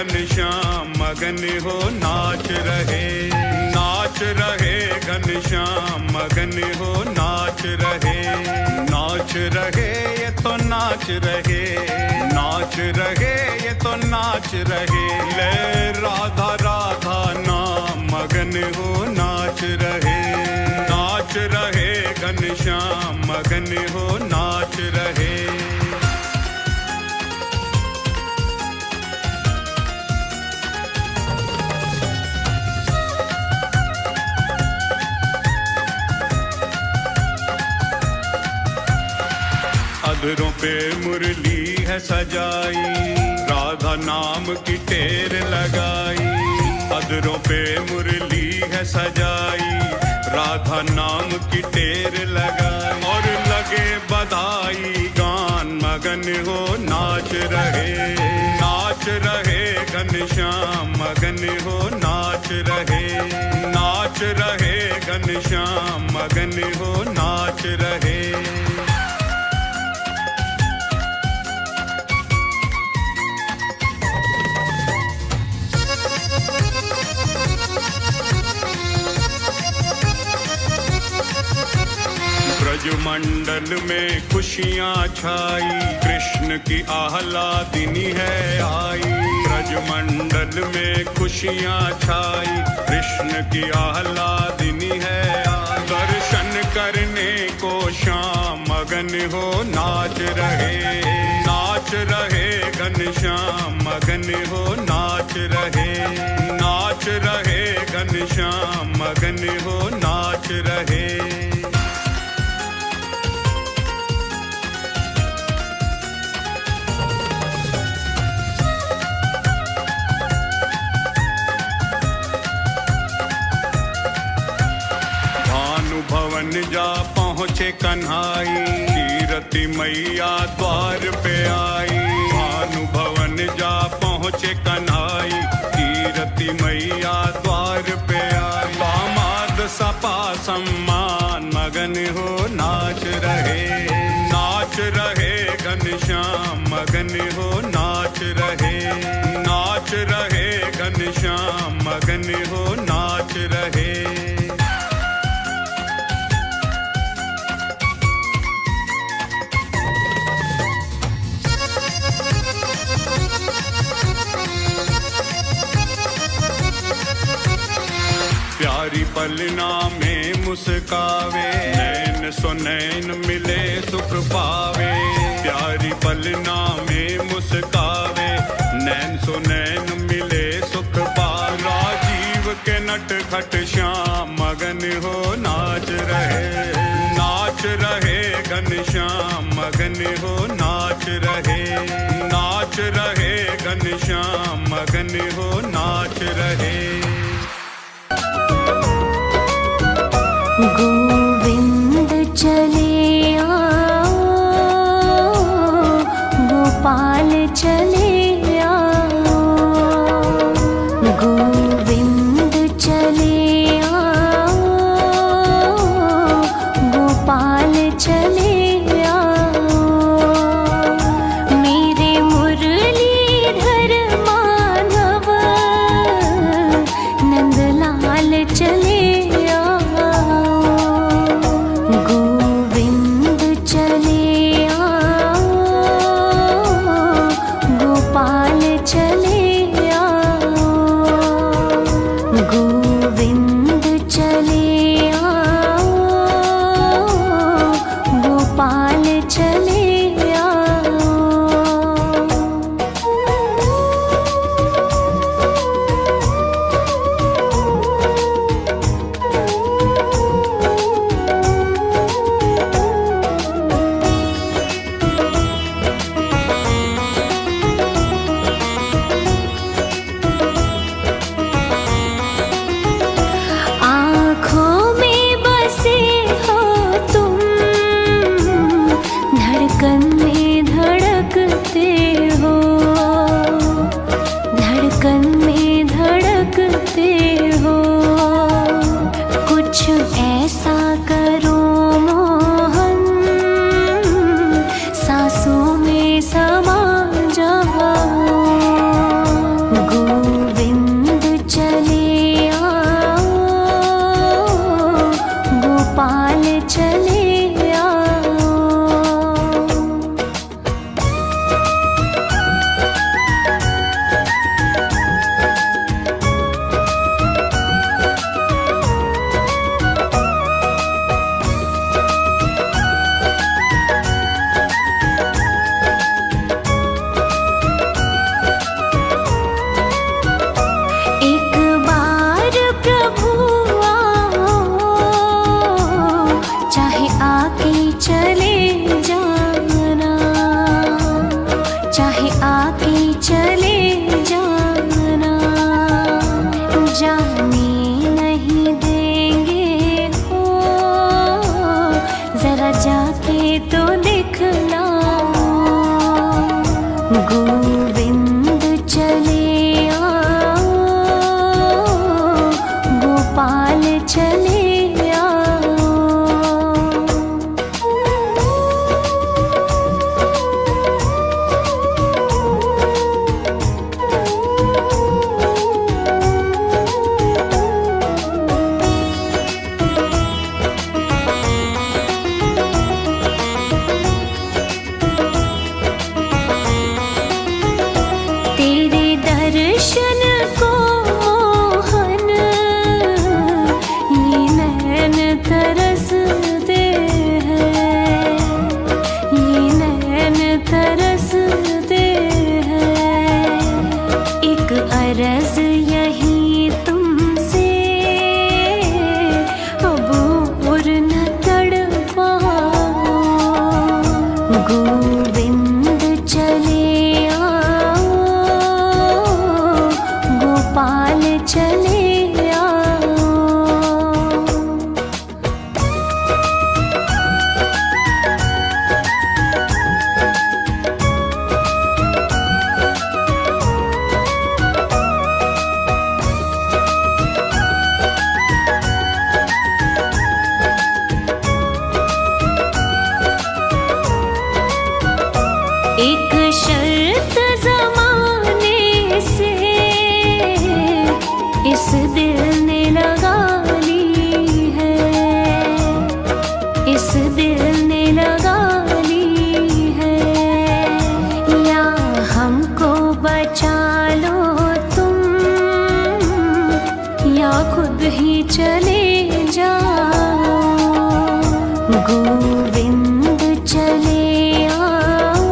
घनश्याम मगन हो नाच रहे, नाच रहे घनश्याम मगन हो नाच रहे, नाच रहे ये तो नाच रहे, नाच रहे ये तो नाच रहे, ले राधा राधा नाम मगन हो नाच रहे, नाच रहे घनश्याम मगन हो नाच रहे। अधरों पे मुरली है सजाई, राधा नाम की टेर लगाई, अधरों पे मुरली है सजाई, राधा नाम की टेर लगाई, और लगे बधाई गान मगन हो नाच रहे, नाच रहे घनश्याम मगन हो नाच रहे, नाच रहे घनश्याम मगन हो नाच रहे। ब्रजमंडल में खुशियाँ छाई, कृष्ण की आह्लादिनी है आई, ब्रजमंडल में खुशियाँ छाई, कृष्ण की आह्लादिनी है आई, दर्शन करने को श्याम मगन हो नाच रहे, नाच रहे घनश्याम मगन हो नाच रहे, नाच रहे घनश्याम मगन हो नाच रहे। भवन जा पहुँचे कन्हाई, कीरति मैया द्वार पे आई, भानु भवन जा पहुँचे कन्हाई, कीरति मैया द्वार पे आई, दामाद सपा सम्मान मगन हो नाच रहे, नाच रहे घनश्याम मगन हो नाच रहे, नाच रहे घनश्याम मगन हो नाच रहे। प्यारी पलना में मुस्कावे, नैन सो नैन मिले सुख पावे, प्यारी पलना में मुस्कावे, नैन सो नैन मिले सुख पावे, राजीव के नट खट श्याम मगन हो नाच रहे, नाच रहे घनश्याम मगन हो नाच रहे, नाच रहे घनश्याम मगन हो नाच रहे। गोविंद चले आओ, गोपाल चले आओ, गोविंद चले आओ, गोपाल चले आओ, मेरे मुरलीधर माधव नंदलाल चले गोविंद चले आओ, गोपाल चले आओ। एक शर्त ज़माने से इस दिल ने लगा ली है, इस दिल ने लगा ली है। या हमको बचा लो तुम, या खुद ही चले जाओ। गोविंद चले आओ,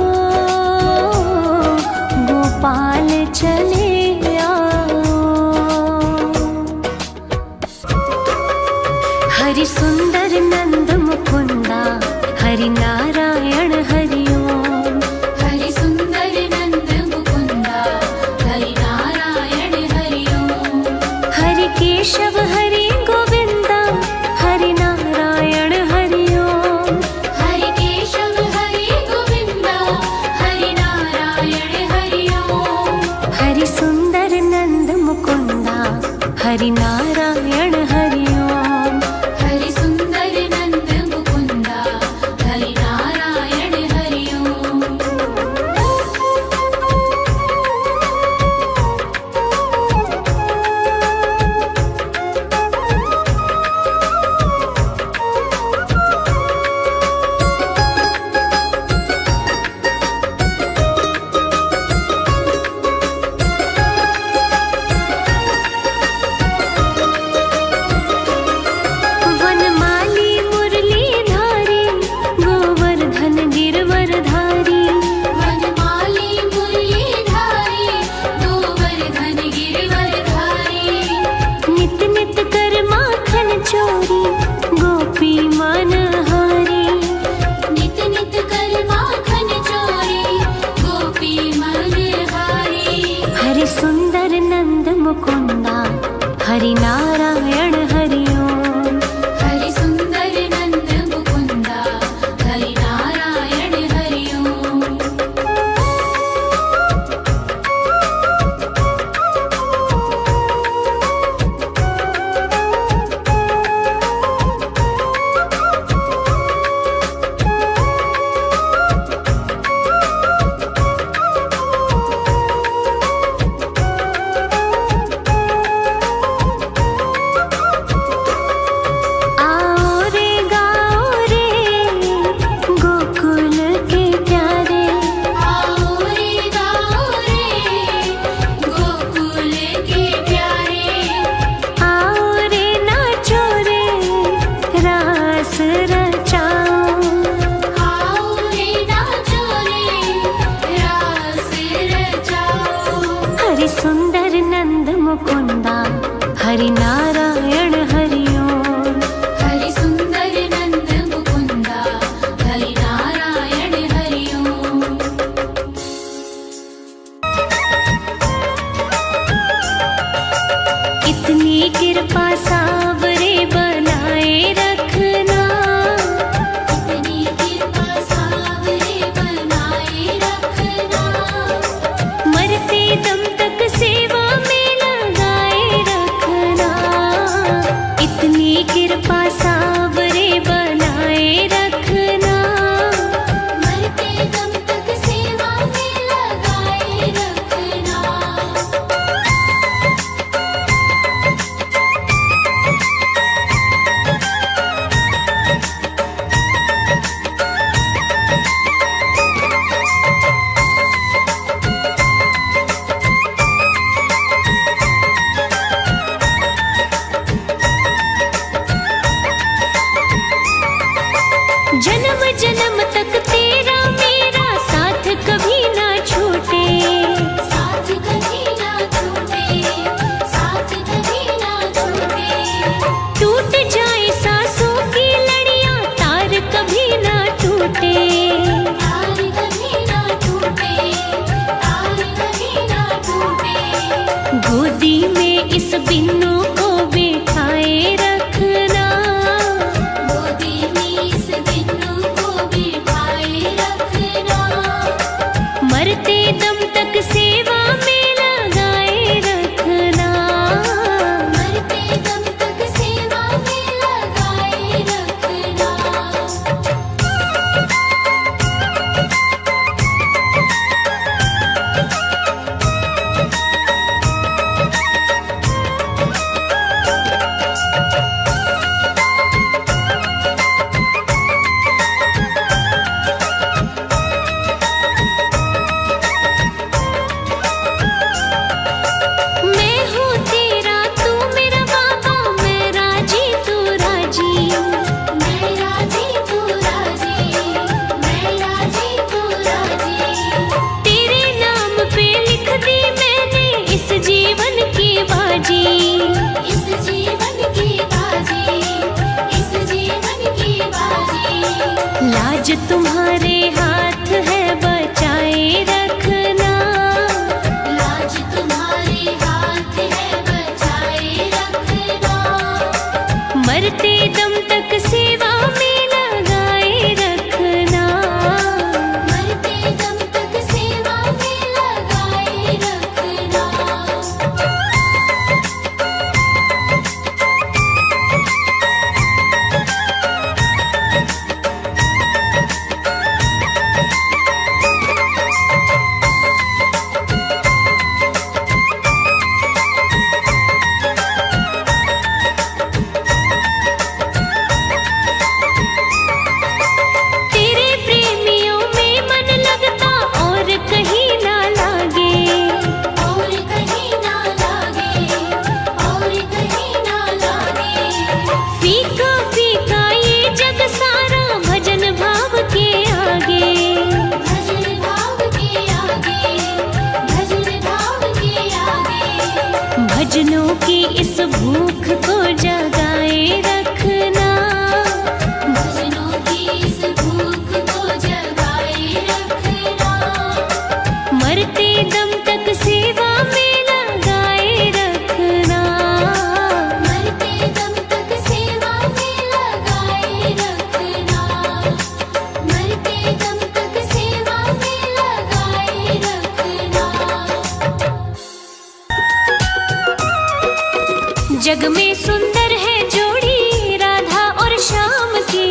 जग में सुंदर है जोड़ी राधा और श्याम की।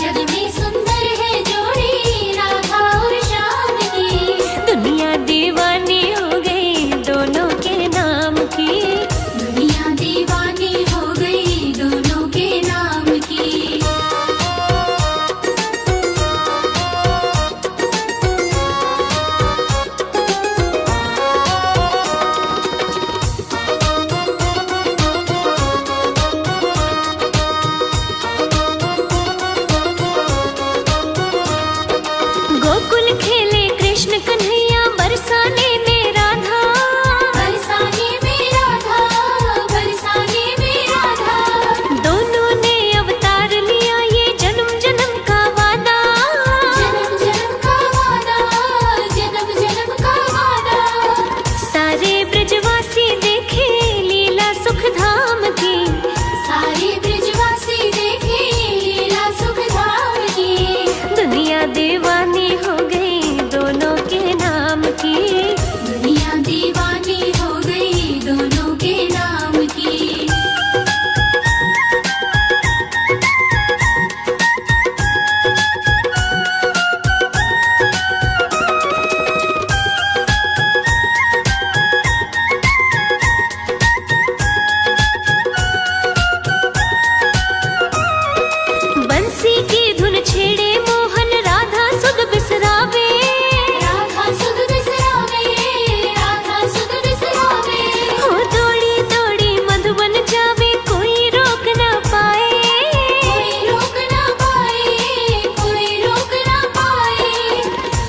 जग में सुंदर है जोड़ी राधा और श्याम की। दुनिया दीवानी हो गई दोनों के नाम की। दुनिया दीवानी हो गई दोनों के नाम की। गोकुल खेले कृष्ण कन्हैया बरसाने में राधा। बरसाने में राधा, बरसाने में राधा। दोनों ने अवतार लिया ये जन्म जन्म का वादा। जन्म जन्म का वादा, जन्म जन्म का वादा। सारे ब्रजवासी देखे लीला सुख धाम की। सारे ब्रजवासी देखे लीला सुख धाम की। दुनिया दीवानी हो गई दोनों के नाम की। दुनिया दीवानी हो गई दोनों के नाम की। बंसी की धुन छेड़े मोहन राधा सुध बिसरावे। राधा सुध बिसरावे, राधा सुध बिसरावे। हो दौड़ी दौड़ी मधुबन जावे कोई रोक ना पाए। कोई रोक ना पाए, कोई रोक ना पाए।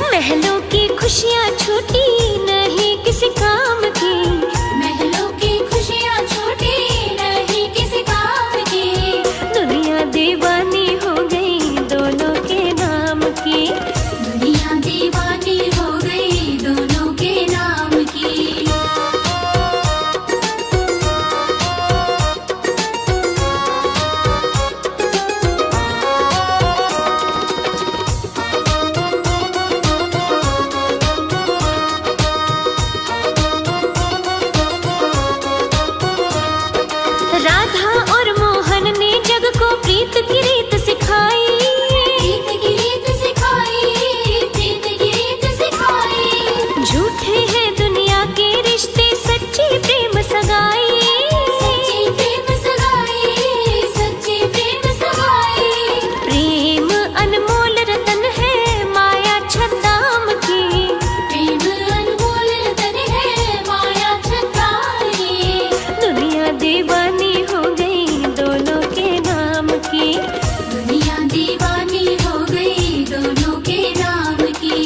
महलों की खुशियाँ छूटी नहीं किसी काम की। महलों की खुशियाँ छूटी नहीं किसी काम की। दुनिया दीवानी हो गई दोनों के नाम की। दुनिया दीवानी हो गई दोनों के नाम की। राधा और मोहन ने जग को प्रीत की रीत सिखाई। प्रीत की रीत सिखाई, प्रीत की रीत सिखाई। झूठे हैं दुनिया के रिश्ते सच्ची प्रेम सगाई। सच्ची प्रेम सगाई, सच्ची प्रेम सगाई। प्रेम अनमोल रतन है माया छद्दाम की। प्रेम अनमोल रतन है माया छताई। दुनिया दीवानी हो गई दोनों के नाम की। दुनिया दीवानी हो गई दोनों के नाम की।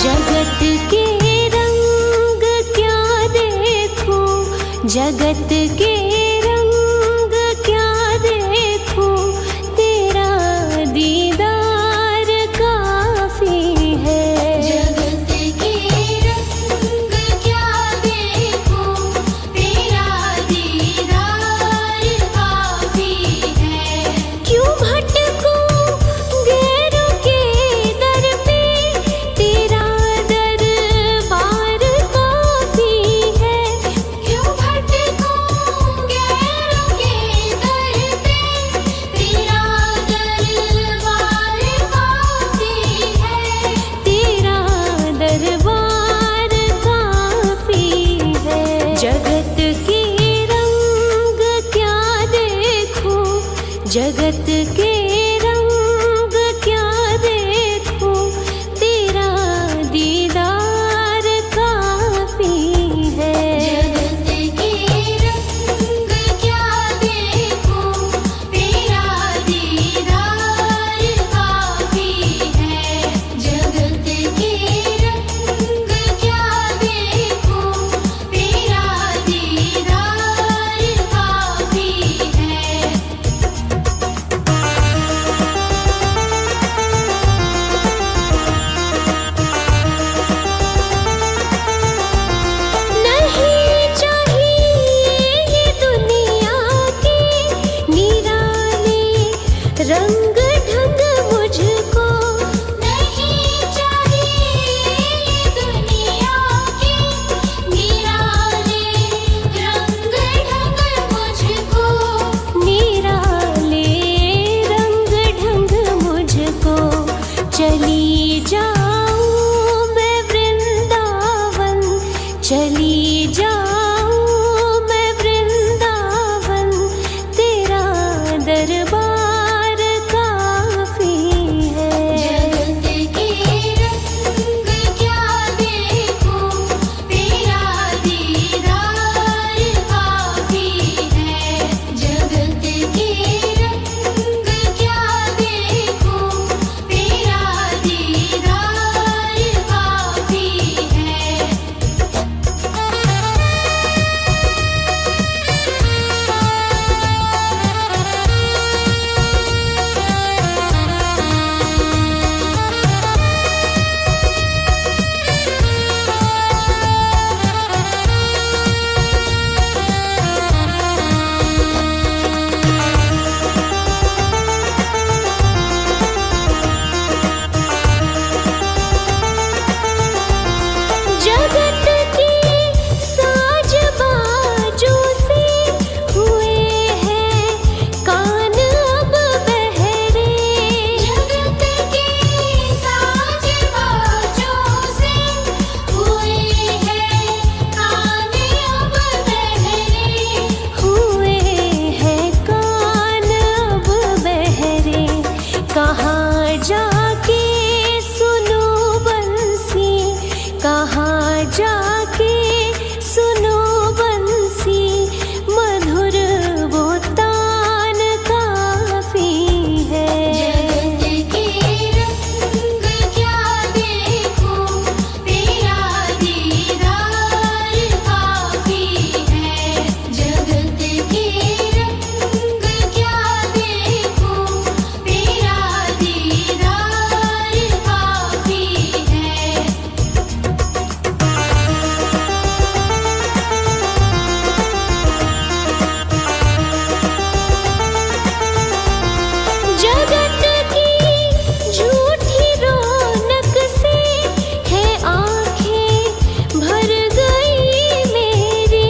जगत के रंग क्या देखूं, जगत के रंग क्या देखूं, तेरा दीदार काफी है। जगत के रंग क्या देखूं, तेरा दीदार काफी है। क्यों भटकूं गैरों के दर पे, तेरा दरबार काफी है। क्यों भटकूं गैरों के दर पे, तेरा दरबार काफी है। तेरा दरबार काफी है। जगत के रंग क्या देखूं, जगत के रंग क्या देखूं, तेरा दीदार काफी है। जगत के रंग क्या देखूं, तेरा दीदार काफी है। जगत के रंग क्या देखूं, तेरा दीदार जाऊं मैं वृंदावन, चली जाऊं मैं वृंदावन, तेरा दरबार काफी है। जगत के रंग क्या देखूं, तेरा दीदार काफी है। जगत के रंग क्या देखूं, तेरा दीदार काफी है। जगत की साज बाजों से हुए हैं कान अब बहरे। जगत के साज बाजों से हुए हैं कान अब बहरे। हुए हैं कान अब बहरे। कहाँ जाके सुनो बंसी, कहाँ जाके सुनो बंसी, मधुर वो तान काफी है। जगत के रंग क्या देखूं, तेरा दीदार काफी है। जगत के रंग क्या देखूं, तेरा दीदार काफी है। जगत की झूठी रौनक से है आँखें भर गई मेरी।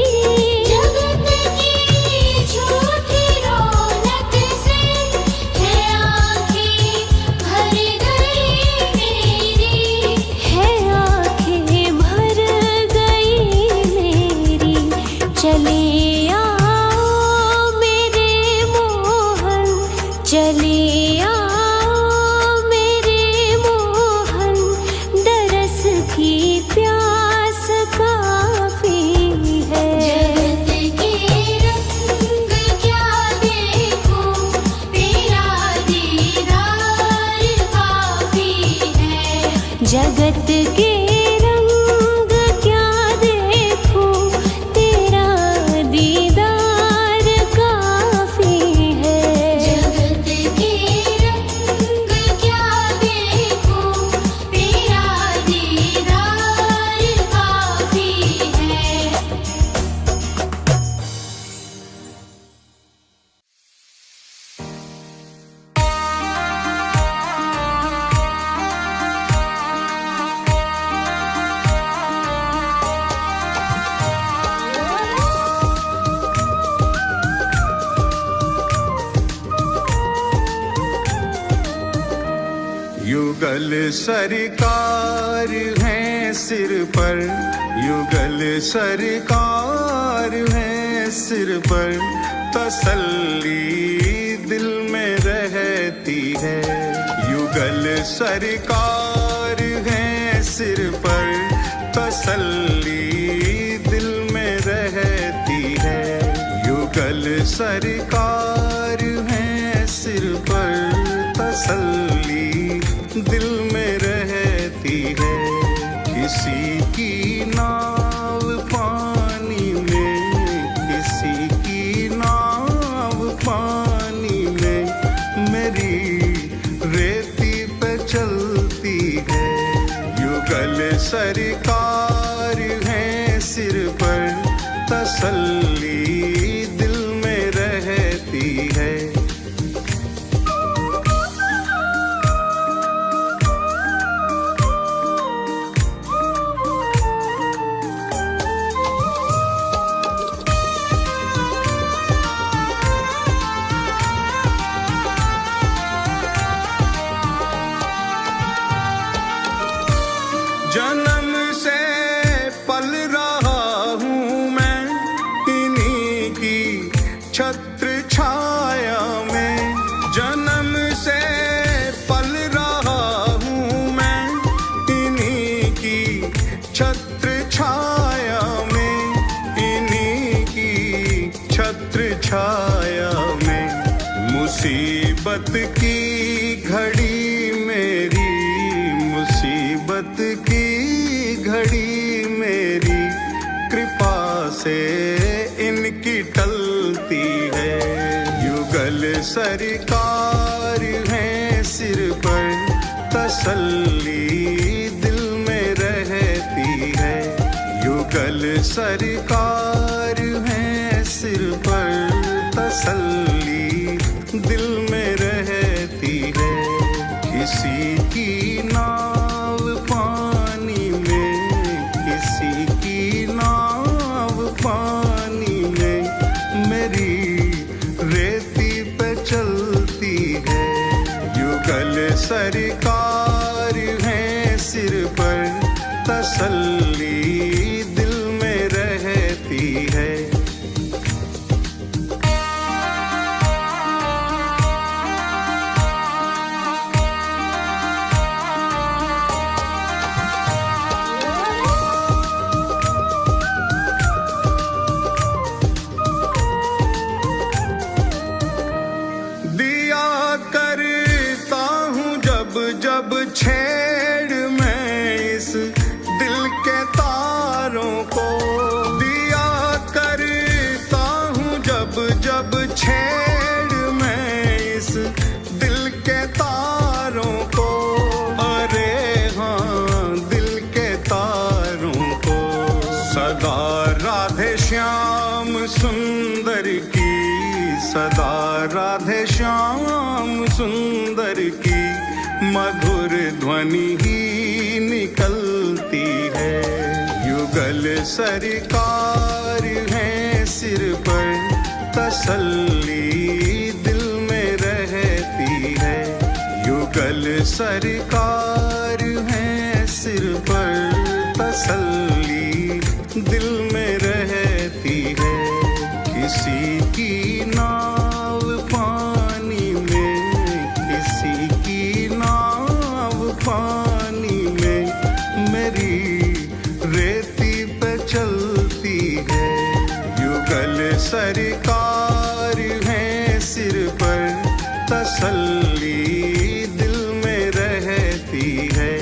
जगत की झूठी रौनक से है आँखें भर गई मेरी। है आँखें भर गई मेरी। चले आओ मेरे मोहन, चले आओ मेरे मोहन, दरस की प्यास काफी है। जगत के रंग क्या देखूं, तेरा दीदार काफी है। जगत के रंग क्या देखूं, तेरा दीदार काफी है। जगत के रंग क्या देखूं, तेरा दीदार काफी है। युगल सरकार है सिर पर, युगल सरकार है सिर पर, तसल्ली दिल में रहती है। युगल सरकार है सिर पर, तसल्ली दिल में रहती है। युगल सरकार है सिर पर, तसल्ली दिल में रहती है। किसी की नाव पानी में, किसी की नाव पानी में, मेरी रेती पे चलती है। युगल सरकार है सिर पर, तसल्ली दिल में रहती है। मुसीबत की घड़ी मेरी कृपा से इनकी टलती है। युगल सरकार है सिर पर, तसल्ली दिल में रहती है। युगल सरकार है सिर पर, तसल्ली दिल में रहती है। किसी की नाव पानी में, किसी की नाव पानी में, मेरी रेती पे चलती है। युगल सरकार है सिर पर, तसल्ली दिल में रहती है। जब छेड़ मैं इस दिल के तारों को, दिया करता हूँ जब जब छेड़ मैं इस दिल के तारों को। अरे हाँ दिल के तारों को। सदा राधे श्याम सुंदर की, सदा राधे श्याम सुंदर की मधुर ध्वनि ही निकलती है। युगल सरकार है सिर पर, तसल्ली दिल में रहती है। युगल सरकार है सिर पर, तसल्ली दिल में रहती है। किसी की नाव पानी में, किसी की नाव पानी में, मेरी रेती पे चलती है। युगल सरकार है सिर पर, तसल्ली दिल में रहती है।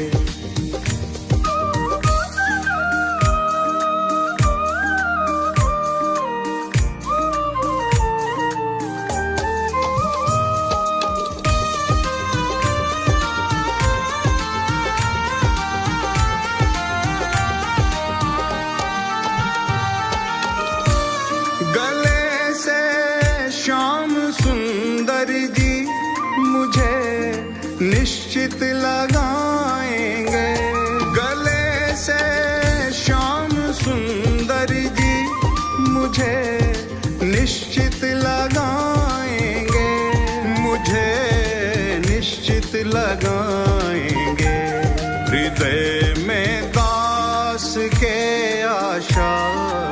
गले से श्याम सुंदर जी मुझे निश्चित लगाएंगे। गले से श्याम सुंदर जी मुझे निश्चित लगाएंगे, मुझे निश्चित लगाएंगे। हृदय में दास के आशा,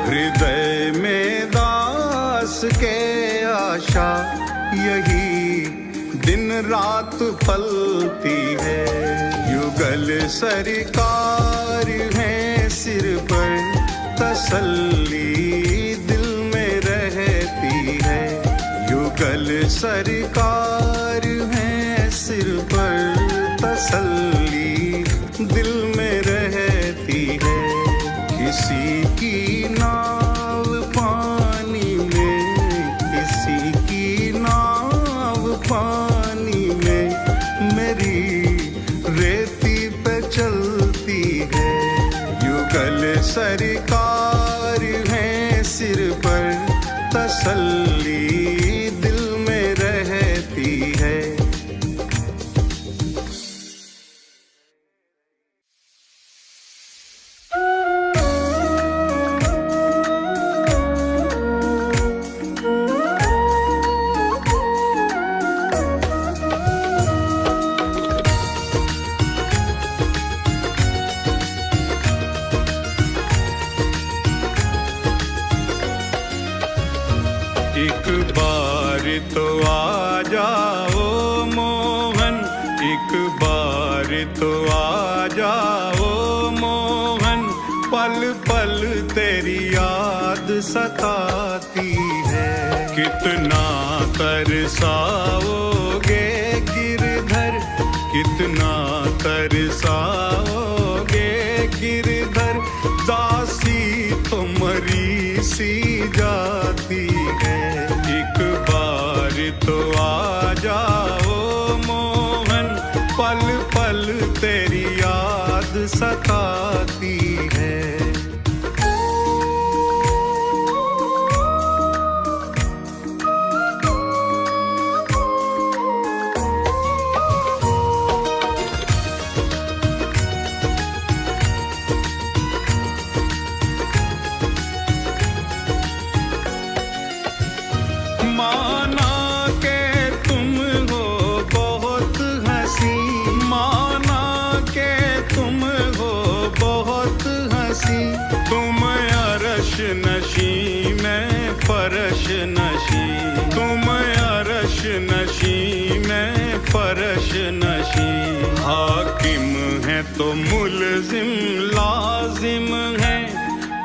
हृदय में दास के आशा, यही दिन रात पलती है। युगल सरकार है सिर पर, तसल्ली दिल में रहती है। युगल सरकार है सिर पर, तसल्ली दिल में रहती है। किसी की नाव पानी में, किसी की नाव पानी में, मेरी रेती पे चलती है। युगल सरकार है सिर पर, तसल्ली दिल में रहती है। एक बार तो आ जाओ मोहन, एक बार तो आ जाओ मोहन। पल पल तेरी याद सताती है। कितना तरसाओगे गिरधर, कितना तरसाओगे। गिरधर दासी तो मरी सी जाती है। एक बार तो आ जाओ मोहन, पल पल तेरी याद सताती है। नशी में फरश नशी, तुम अरश नशी में फरश नशी। हाकिम है तो मुलजिम लाजिम है,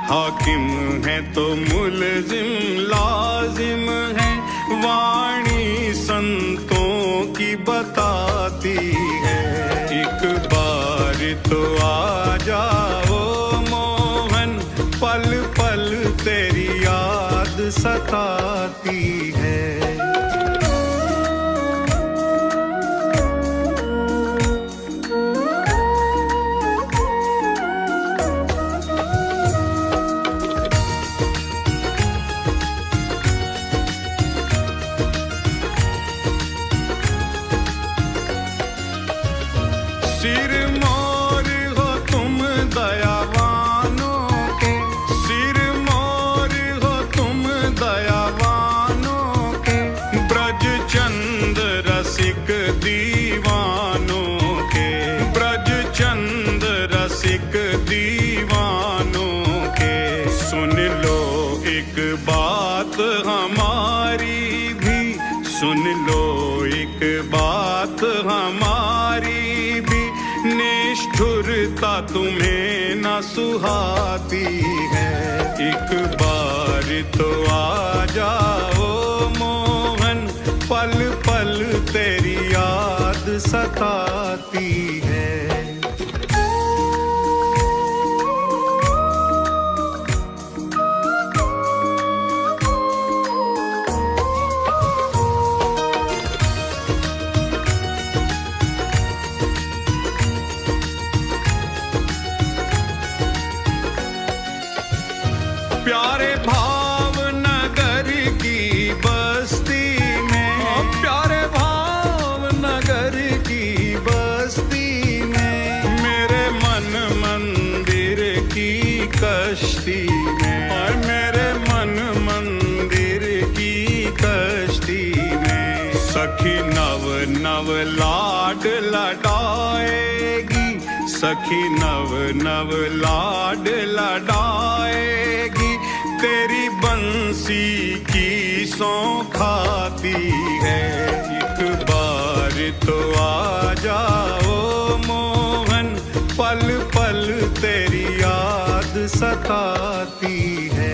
हाकिम है तो मुलजिम लाजिम है। वाणी संतों की बताती है। एक बार तो आ जाओ मोहन, पल पल तेरी याद सताती है। सिर मोर हो तुम दयावानों के, सिर मोर हो तुम दयावानों के। ब्रज चंद रसिक दीवानों के, ब्रज चंद रसिक दीवानों के। सुन लो एक बात हमारी भी, सुन लो एक बात हमारी भी। निष्ठुरता तुम्हें न सुहाती है। एक बार तो आ जाओ मोहन, पल पल तेरी याद सताती है। प्यारे भावनगर की बस्ती में, प्यारे भावनगर की बस्ती में। मेरे मन मंदिर की कश्ती में, और मेरे मन मंदिर की कश्ती में। सखी नव नव लाड लडाएगी, सखी नव नव लाड लडाएगी। तेरी बंसी की सौंखाती है। एक बार तो आ जाओ मोहन, पल पल तेरी याद सताती है।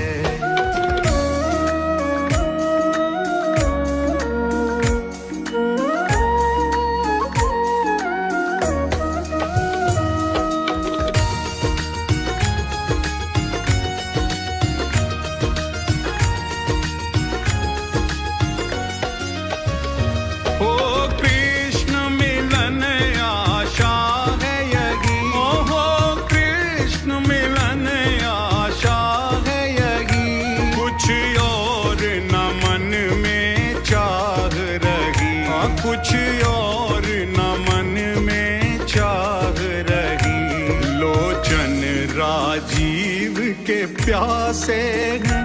कुछ और न मन में चाह रही। लोचन राजीव के प्यासे हैं,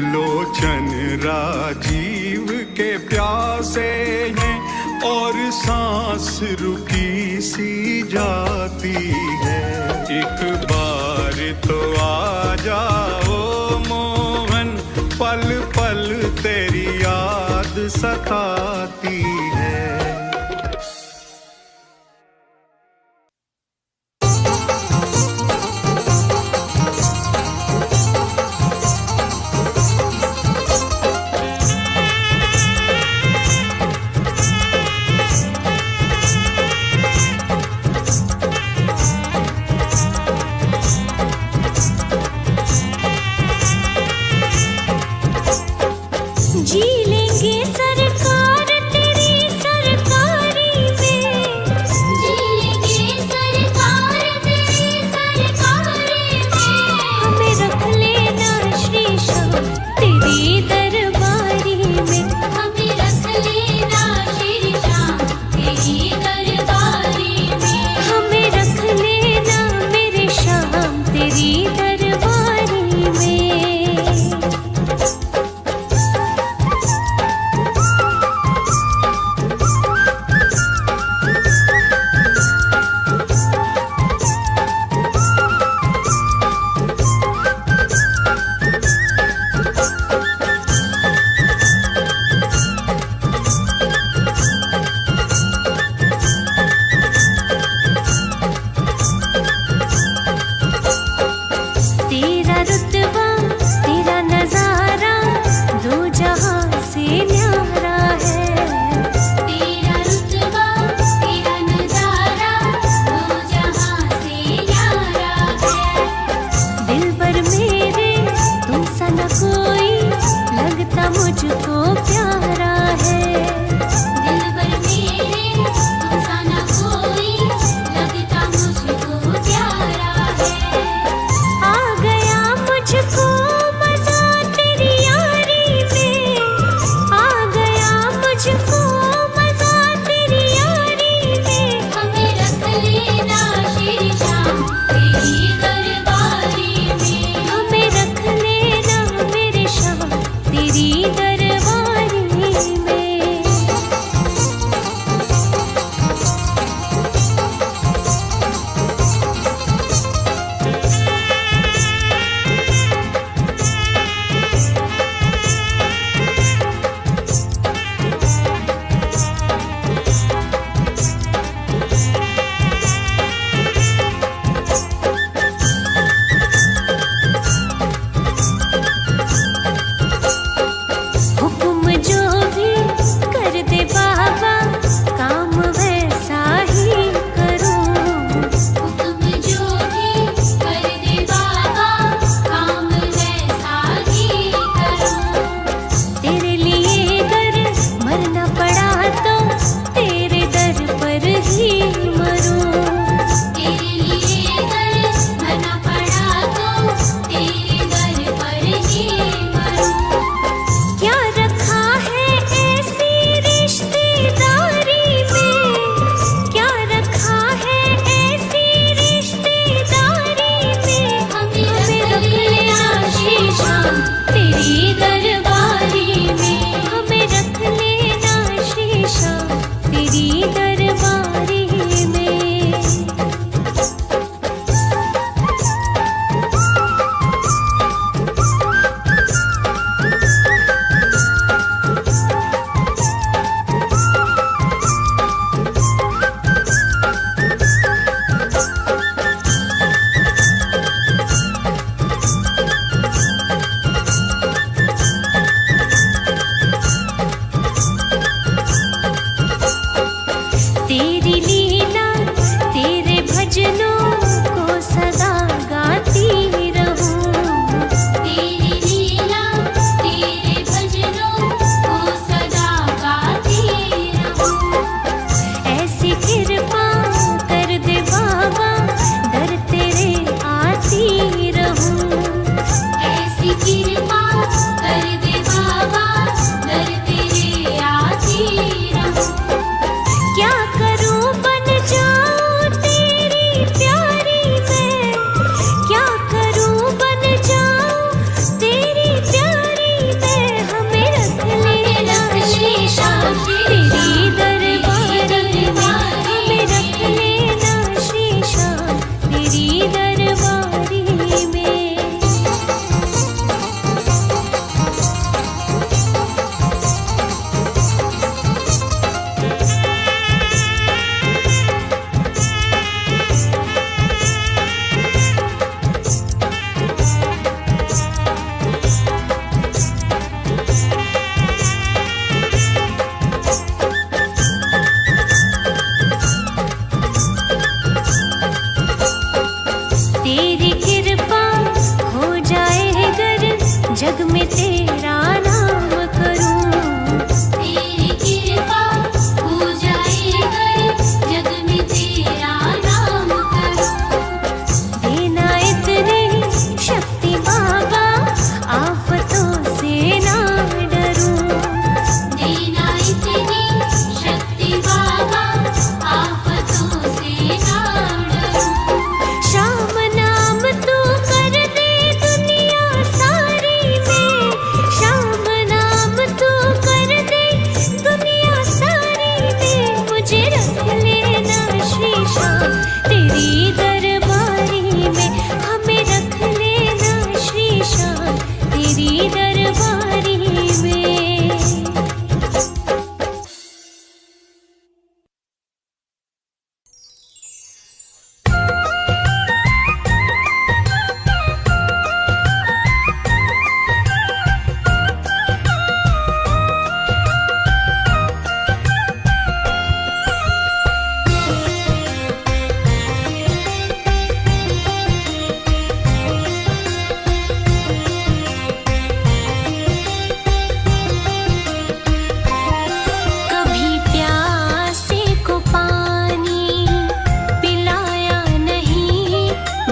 लोचन राजीव के प्यासे हैं। और सांस रुकी सी जाती है। एक बार तो आ जाओ मोहन, पल पल तेरी याद सताती है।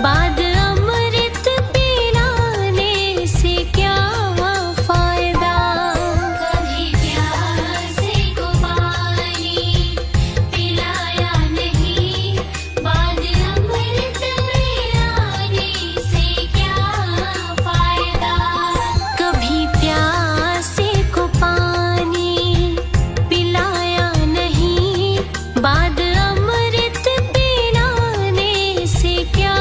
बाद अमृत पिलाने से क्या फायदा। कभी प्यासे को पानी पिलाया नहीं, बाद अमृत पिलाने से क्या फायदा। कभी प्यासे को पानी पिलाया नहीं, बाद अमृत पिलाने से क्या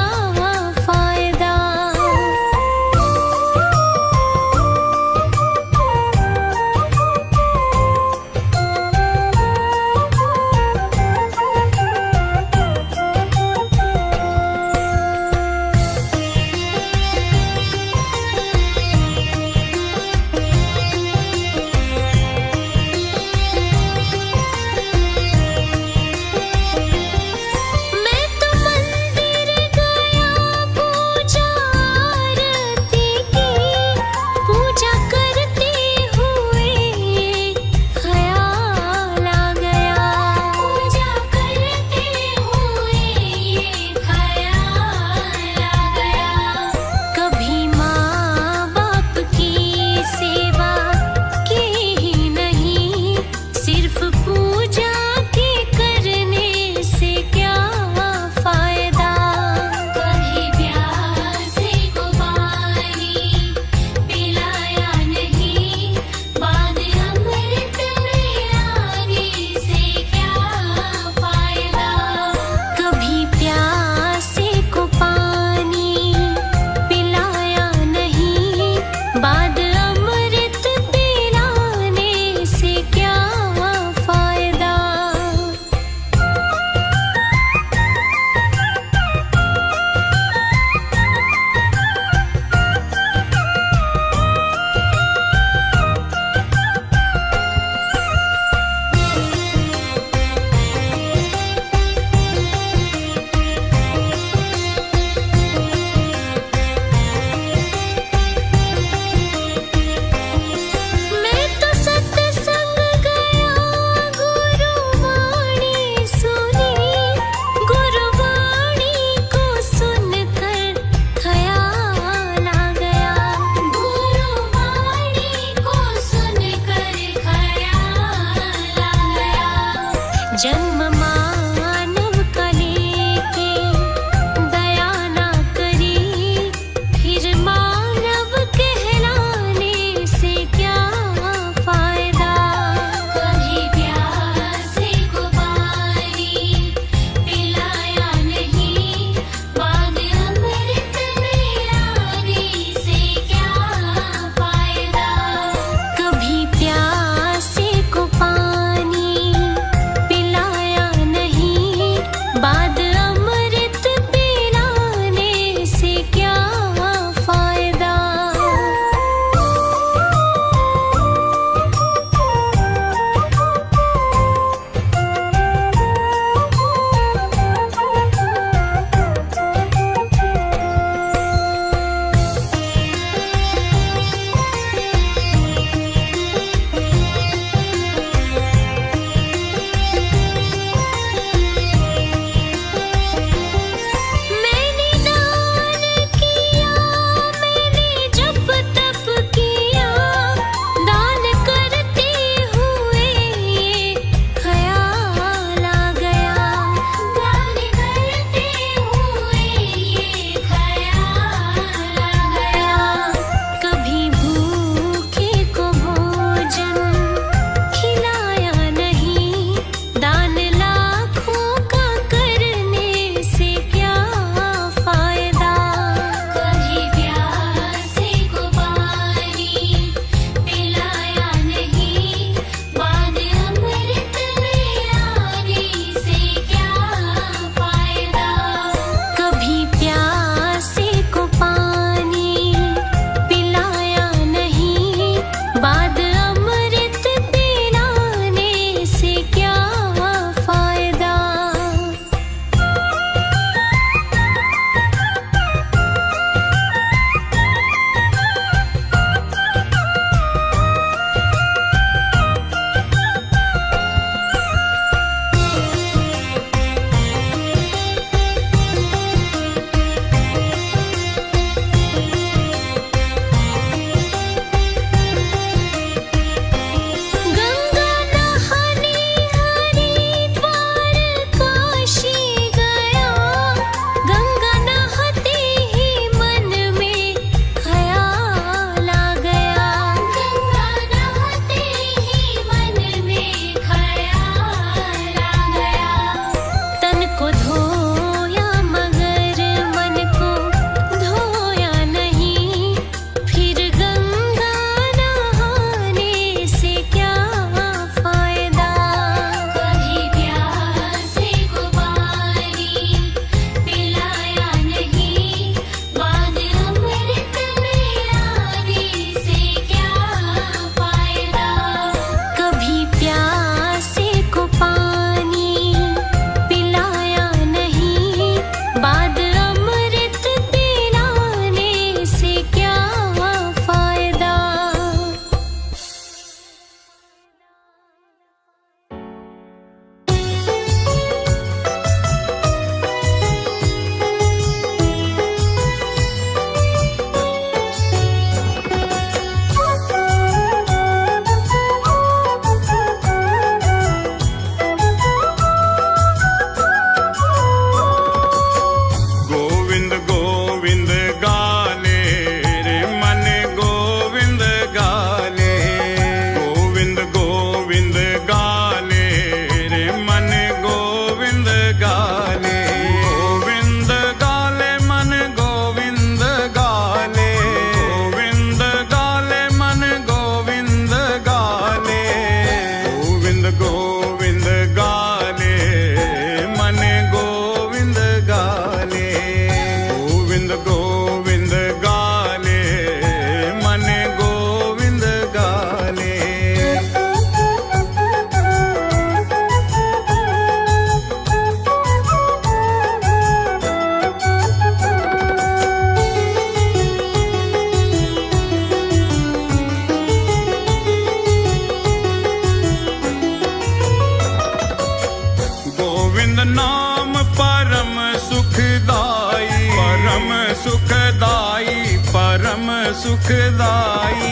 सुखदाई परम सुखदाई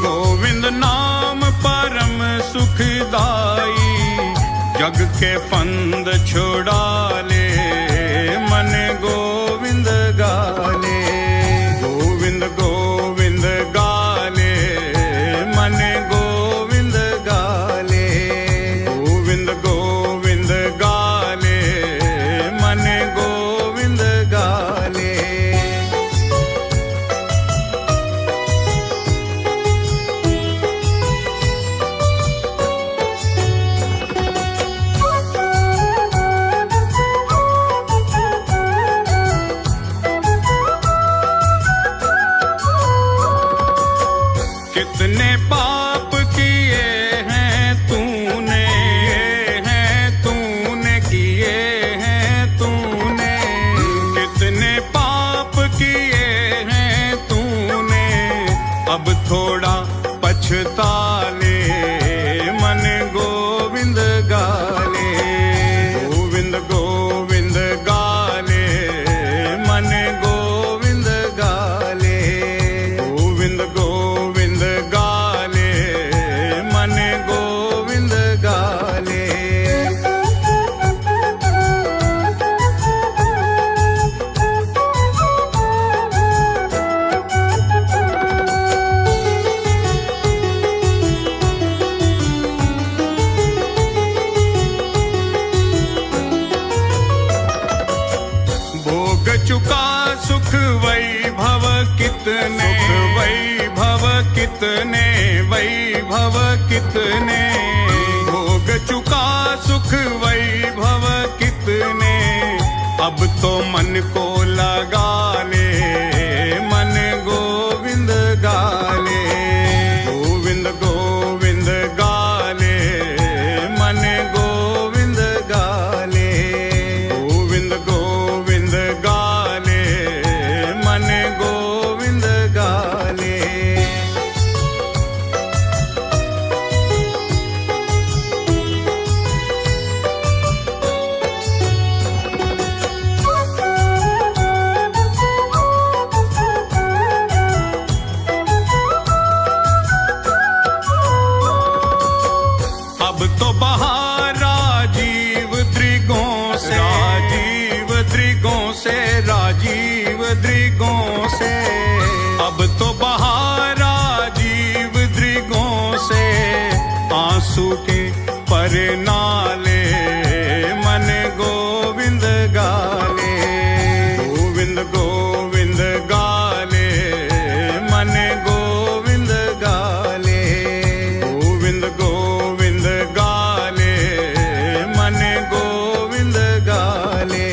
गोविंद नाम परम सुखदाई जग के फंद छुड़ा ले मन गोविंद गाले गोविंद गोविंद गाले मन गोविंद गाले गोविंद गोविंद गाले मन गोविंद गाले कितने पाप किए हैं तूने किए हैं तूने कितने पाप किए हैं तूने अब थोड़ा पछता ले मन गोविंद गाले गोविंद गोविंद गाले मन गोविंद गाले गोविंद गोविंद गाले मन गोविंद गाले भोग चुका सुख वैभव कितने वैभव कितने वैभव कितने भोग चुका सुख वैभव कितने अब तो मन को लगा ले मन गोविंद गाले गोविंद गोविंद गाले मन गोविंद गाले गोविंद गोविंद गाले मन गोविंद गाले अब तो बाहर राजीव द्रिगों से राजीव द्रिगों से राजीव द्रिगों से अब तो बाहर राजीव द्रिगों से आंसू के पर नाले मन गोविंद गाले गोविंद गोविंद गाले मन गोविंद गाले गोविंद गोविंद गाले मन गोविंद गाले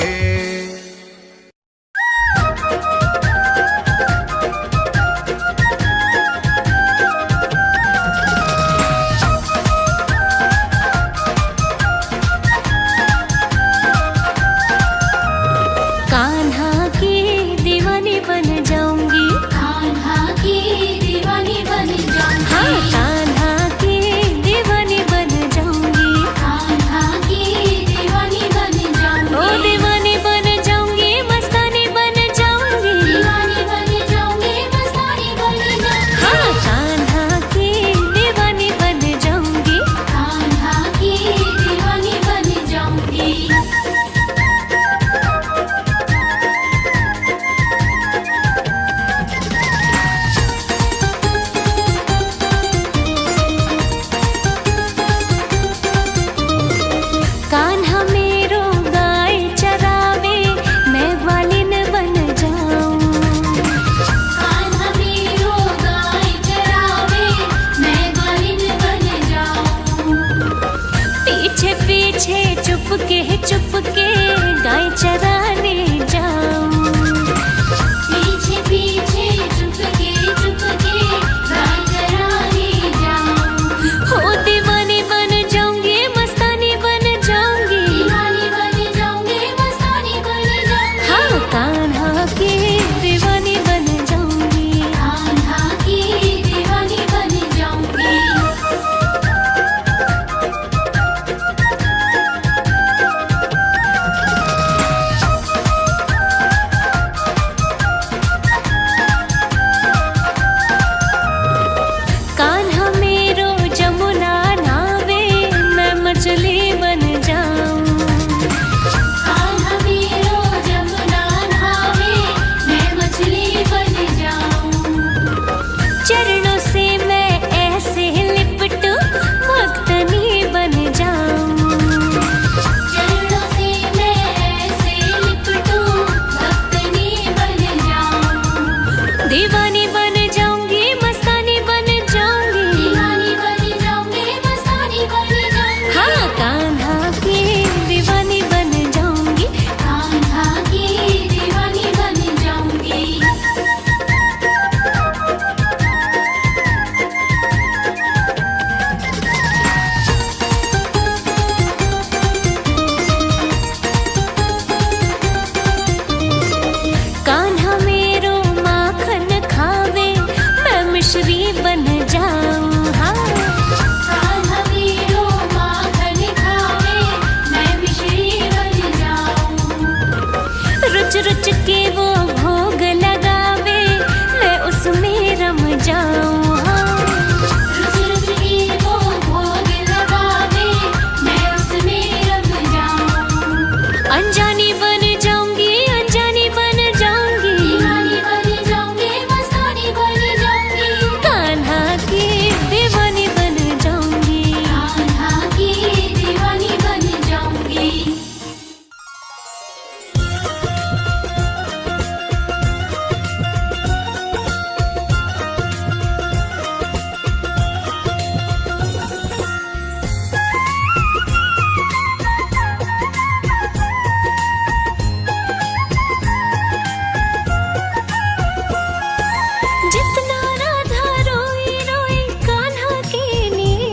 दीवानी बन जाऊंगी, मस्तानी बन जाऊंगी, दीवानी बन जाऊंगी, मस्तानी बन जाऊंगी। हाँ कान्हा की दीवानी बन जाऊंगी, कान्हा की दीवानी बन जाऊंगी। कान्हा मेरो माखन खावे, मैं मिश्री बन जाऊं। हाँ कान्हा मेरो माखन खावे, मैं मिश्री बन जाऊं। रुच रुच के वो भोग लगावे, मैं उसमें रम जाऊं। हाँ रुच रुच के वो भोग लगावे, मैं उसमें रम जाऊं। अनजानी बन जाऊंगी, अनजानी बन जाऊंगी, दीवानी बन जाऊंगी, मस्तानी बन जाऊंगी। कान्हा की दीवानी बन जाऊंगी। कान्हा की दीवानी बन जाऊंगी। जितना राधा रोई रोई कान्हा के लिए,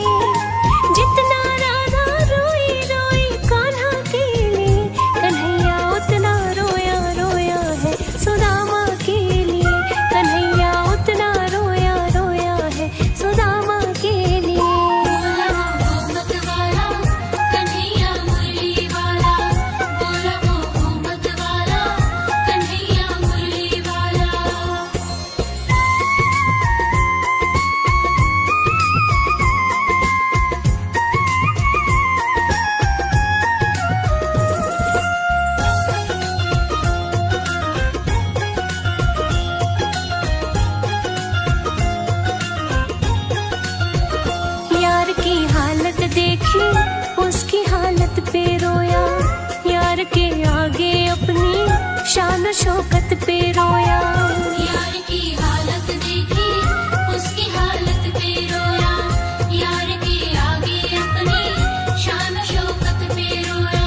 जितना राधा रोई रोई कान्हा के लिए, कन्हैया उतना रोया रोया है सुदामा के लिए। कन्हैया उतना रोया रोया है सुदामा के लिए। बोला वो घूमत वाला, कन्हैया मुरली वाला। बोला वो घूमत वाला, कन्हैया मुरली वाला। यार की हालत देखी, उसकी हालत पे रोया, यार के आगे अपनी शान शौकत पे रोया। यार की हालत देखी, उसकी हालत पे रोया। यार के आगे अपनी शान शौकत पे रोया।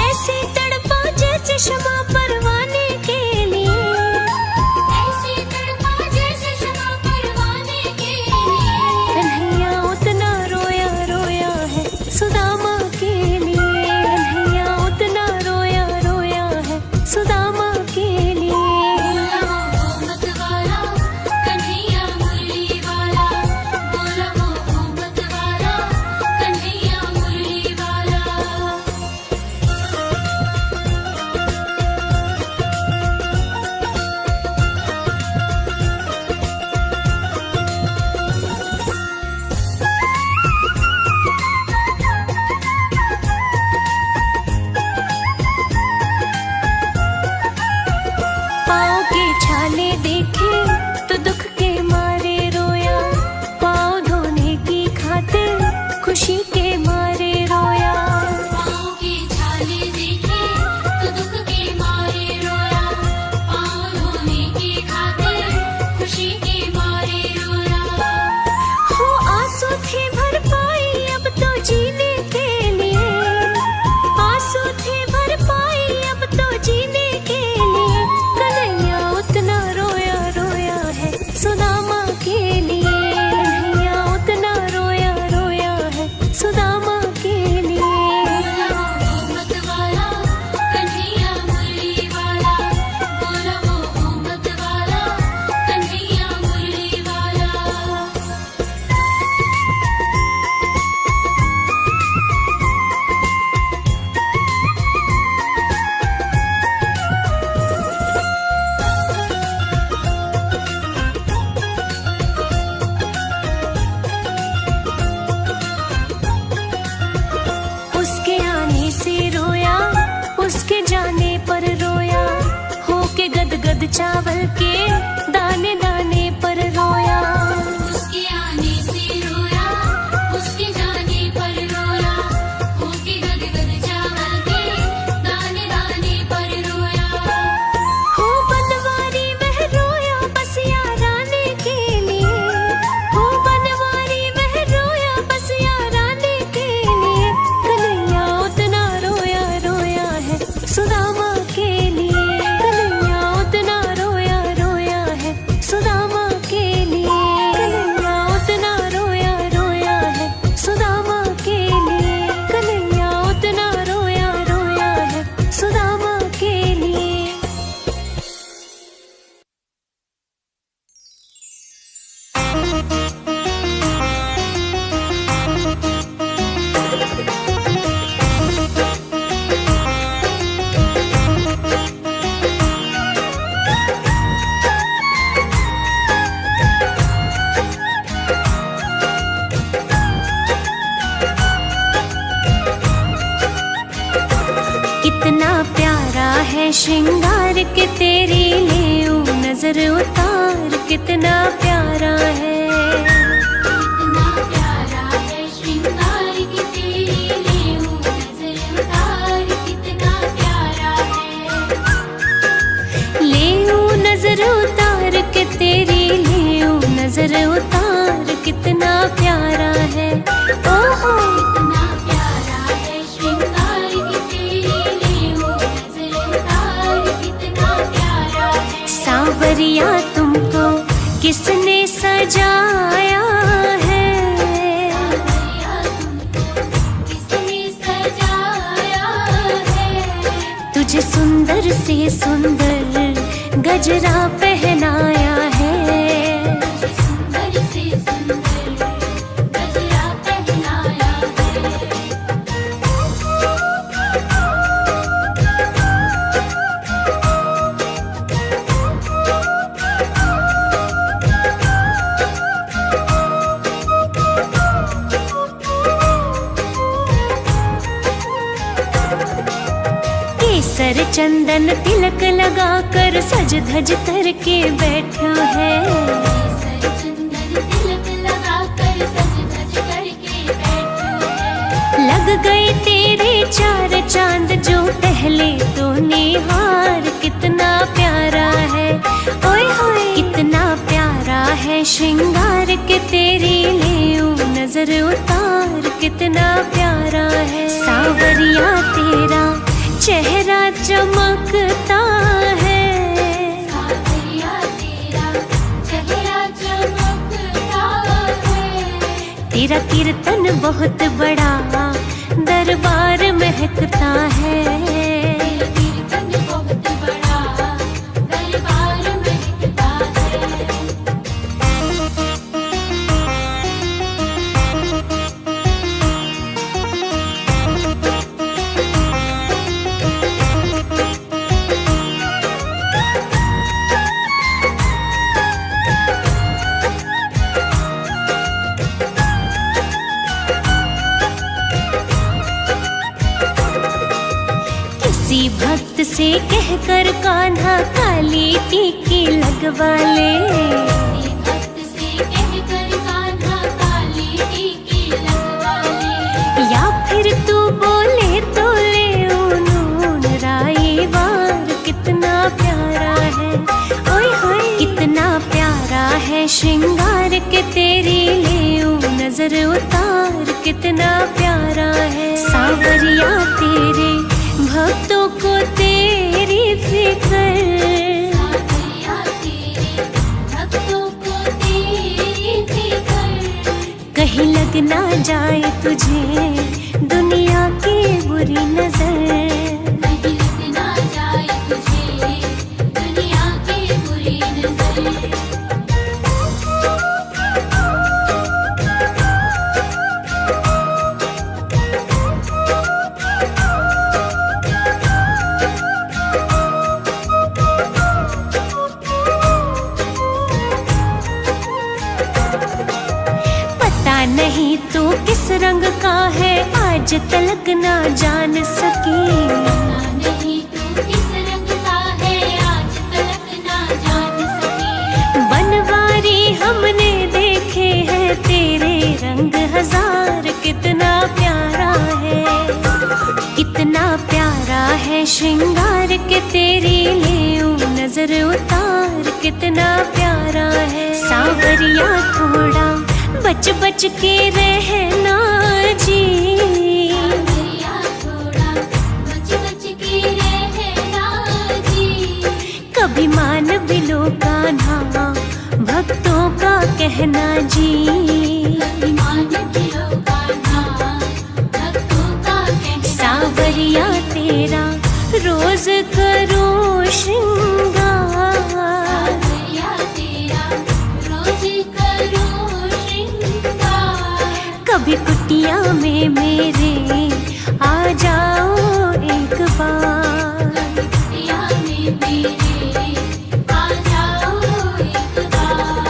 ऐसे तड़पा जैसे क्षमा परवाने के लिए, ऐसे तड़पा जैसे क्षमा परवाने के लिए। कन्हैया उतना रोया रोया है सुदामा के लिए। कन्हैया उतना रोया रोया है सुदामा के लिए। बोला वो घूमत वाला, कन्हैया मुरली वाला। बोला वो घूमत वाला, कन्हैया मुरली वाला। पाँव के छाले देखे तो दुख के मारे रोया, पाँव धोने की खातिर खुशी के मारे रोया। पाँव के छाले देखे तो दुख के मारे रोया। पाँव धोने की खातिर खुशी के मारे रोया। हो आंसू थे भर पाई अब तो जीने के लिए, आंसू थे भर पाई अब तो जीने के लिए। कन्हैया उतना रोया रोया है सुदामा के लिए। कन्हैया उतना रोया रोया है सुदामा के लिए। बोला वो घूमत वाला, कन्हैया मुरली वाला। बोला वो घूमत वाला, कन्हैया मुरली वाला। उसके आने से रोया, उसके जाने पर रोया, होके गदगद चावल के दाने दाने पर रोया। उसके आने से रोया, उसके जाने पर रोया। होके गदगद चावल के दाने दाने पर रोया। हो बनवारी वह रोया श्रृंगार के तेरी ले नजर उतार कितना प्यारा है। कितना प्यारा है श्रृंगार की तेरी लेऊ नजर उतार कितना प्यारा है। लेऊ नजर उतार के तेरी लेऊ नजर उतार कितना प्यारा है। ओहो कितना प्यारा है श्रृंगार की तेरी लेऊ नजर उतार कितना प्यारा है। सांवरिया तुमको किसने सजाया है। सांवरिया तुमको किसने सजाया है। तुझे सुंदर से सुंदर गजरा पहनाया है। सुंदर से सुंदर गजरा पहनाया है। केसर चंदन तिलक लगा कर सज धज करके बैठा है। केसर चंदन तिलक लगा कर सज धज करके बैठा है। लग गए तेरे चार चांद जो पहले तो निहार कितना प्यारा है। ओए होए कितना प्यारा है श्रृंगार के तेरी लेऊ नजर उतार कितना प्यारा है। सांवरिया तेरा चेहरा चमकता है। सांवरिया तेरा चेहरा चमकता है। तेरा कीर्तन बहुत बड़ा दरबार महकता है। कीर्तन बहुत बड़ा दरबार महकता है। किसी भक्त से कहकर कान्हा काली टीकी लगवा ले। किसी भक्त से कहकर कान्हा काली टीकी लगवा ले। या फिर तू बोले तो ले नून राई वार कितना प्यारा है। ओए होए कितना प्यारा है श्रृंगार के तेरी लेऊ नजर उतार कितना प्यारा है। सांवरिया तेरे भक्तों को तेरी फिक्र। सांवरिया तेरे भक्तों को तेरी फिक्र। कहीं लग ना जाए तुझे दुनिया की बुरी नजर। कहीं लग ना जाए तुझे दुनिया की बुरी नजर। पता नहीं तू किस रंग का है आज तलक ना जान सकी। नहीं तू किस रंग का है आज तलक ना जान सकी। बनवारी हमने देखे हैं तेरे रंग हजार कितना प्यारा है। कितना प्यारा है श्रृंगार के तेरी लेऊ नजर उतार कितना प्यारा है। सांवरिया थोड़ा बच बच के रहना जी। सांवरिया थोड़ा बच बच के रहना जी। कभी मान भी लो कान्हा भक्तों का कहना जी। मान दियो कान्हा भक्तों का कहना। सांवरिया तेरा रोज करो श्रृंगार। सांवरिया तेरा रोज करो श्रृंगार। कभी कुटिया में मेरे आ जाओ एक बार। कुटिया में मेरे आ जाओ एक बार।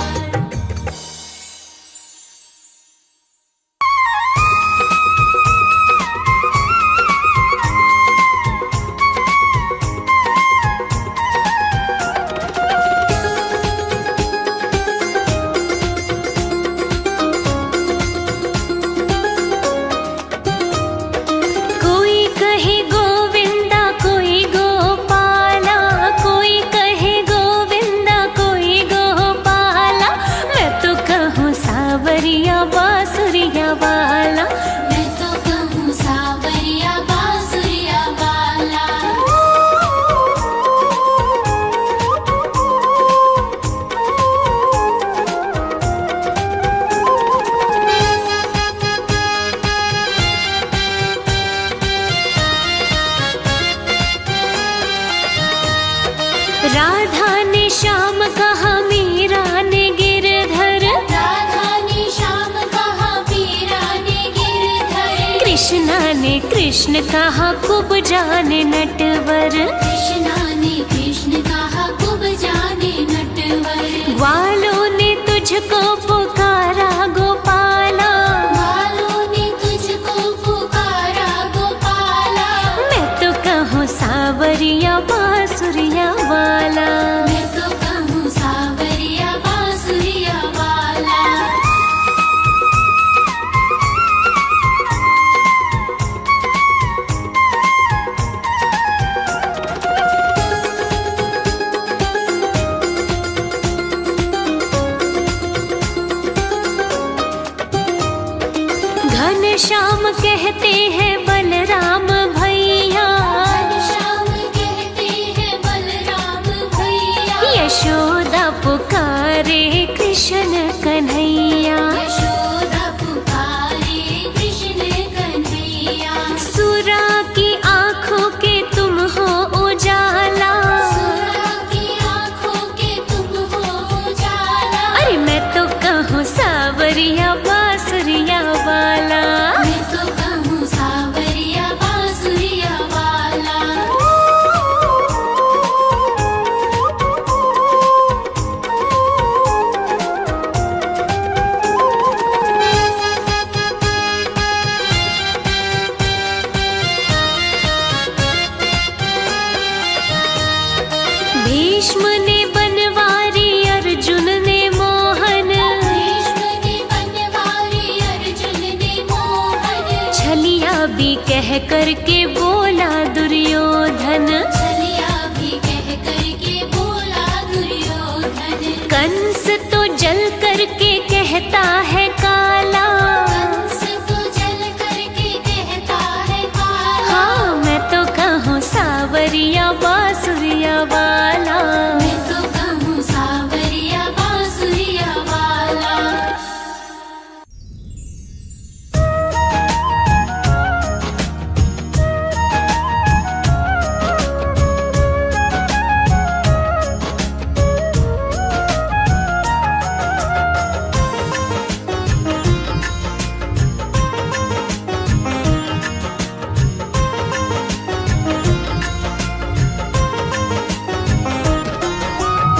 राधा ने श्याम कहा मीरा ने गिरधर, राधा ने श्याम कहा मीरा ने गिरधर, कृष्णा ने कृष्ण कहा कुब जाने नटवर, कृष्णा ने कृष्ण कहा कुब जाने नटवर, ग्वालों ने तुझको पुकारा गोपाला, ग्वालों ने तुझको पुकारा गोपाला, मैं तो कहूँ सावरिया बांसुरिया वाला। मैं तो कहूँ सावरिया बांसुरिया वाला। घनश्याम कहते हैं बलराम भैया, घनश्याम कहते हैं बलराम भैया, यशोदा पुकारे कृष्ण कन्हैया, यशोदा पुकारे कृष्ण कन्हैया, सुरा की आंखों के तुम हो उजाला, सुरा की आँखों के तुम हो उजाला, अरे मैं तो कहूँ सावरिया बांसुरिया वाला। मैं तो कहूँ सावरिया बांसुरिया वाला। भीष्म ने बनवारी अर्जुन ने मोहन, भीष्म ने बनवारी अर्जुन ने मोहन, छलिया भी कह करके बोला दुर्योधन, छलिया भी कह करके बोला दुर्योधन, कंस तो जल करके कहता है काला, कंस तो जल करके कहता है काला, हाँ मैं तो कहूँ सावरिया बांसुरिया वाला। मैं तो कहूँ सावरिया बांसुरिया वाला।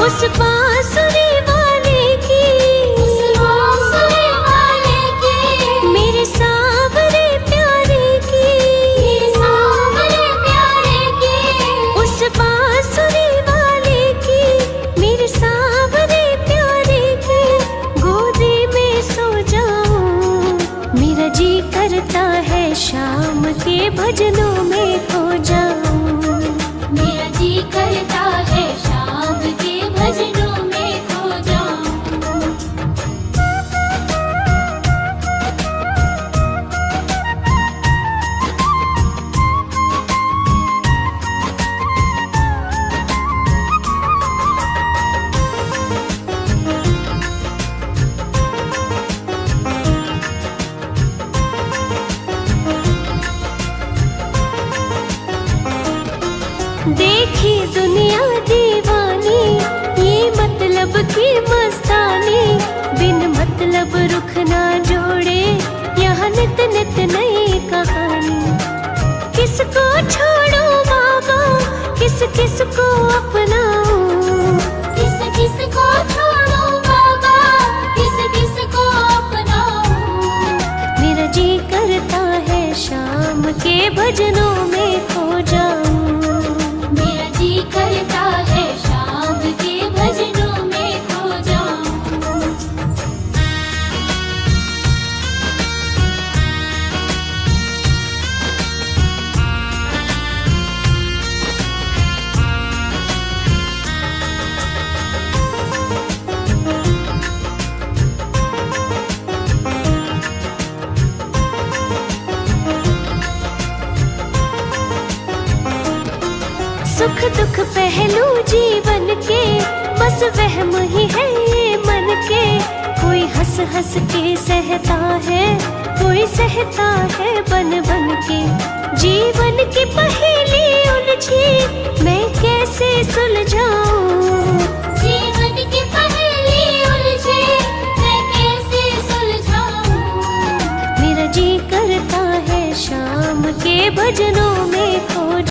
उस बांसुरी वाले की, उस बांसुरी वाले की, मेरे सावरे प्यारे की, मेरे सावरे प्यारे की, उस बांसुरी वाले की, मेरे सावरे प्यारे की, गोदी में सो जाऊं, मेरा जी करता है शाम के भजनों में खो जाऊं, मेरा जी करता है शाम के भजनों में खो जाऊं। देखी दुनिया दीवानी, ये मतलब की मस्तानी, बिन मतलब रुख ना जोड़े, यहाँ नित नित नई कहानी, किसको छोड़ो बाबा, किस किस को अपनाऊं, किस किस को छोड़ो बाबा, किस किस को अपनाऊं, मेरा जी करता है शाम के भजनों में खो जाऊं, मेरा जी करता है शाम के भजनों में खो जाऊं। सुख दुख पहलू जीवन के, बस वहम ही है ये मन के, कोई हंस हंस के सहता है, कोई सहता है बन बन के, जीवन की पहेली उलझी